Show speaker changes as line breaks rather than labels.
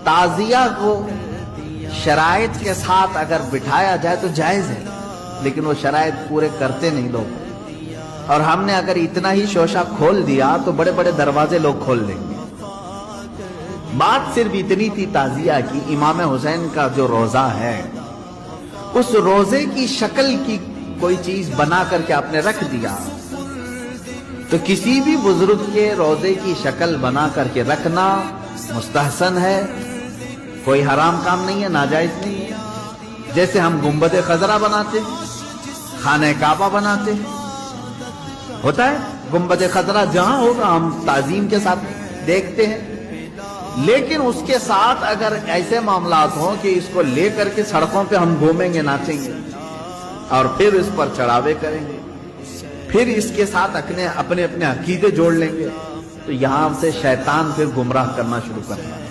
تعزیہ کو شرائط کے ساتھ اگر بٹھایا جائے تو جائز ہے، لیکن وہ شرائط پورے کرتے نہیں لوگ، اور ہم نے اگر اتنا ہی شوشہ کھول دیا تو بڑے بڑے دروازے لوگ کھول لیں گے۔ بات صرف اتنی تھی تعزیہ کی، امام حسین کا جو روزہ ہے اس روزے کی شکل کی کوئی چیز بنا کر کے آپ نے رکھ دیا، تو کسی بھی بزرگ کے روزے کی شکل بنا کر کے رکھنا مستحسن ہے، کوئی حرام کام نہیں ہے، ناجائز نہیں ہے۔ جیسے ہم گنبد خضرا بناتے، خانہ کعبہ بناتے، ہوتا ہے گنبد خضرا جہاں ہوگا ہم تعظیم کے ساتھ دیکھتے ہیں، لیکن اس کے ساتھ اگر ایسے معاملات ہوں کہ اس کو لے کر کے سڑکوں پہ ہم گھومیں گے، ناچیں گے اور پھر اس پر چڑھاوے کریں گے، پھر اس کے ساتھ اپنے عقیدے جوڑ لیں گے، تو یہاں سے شیطان پھر گمراہ کرنا شروع کرتا ہے۔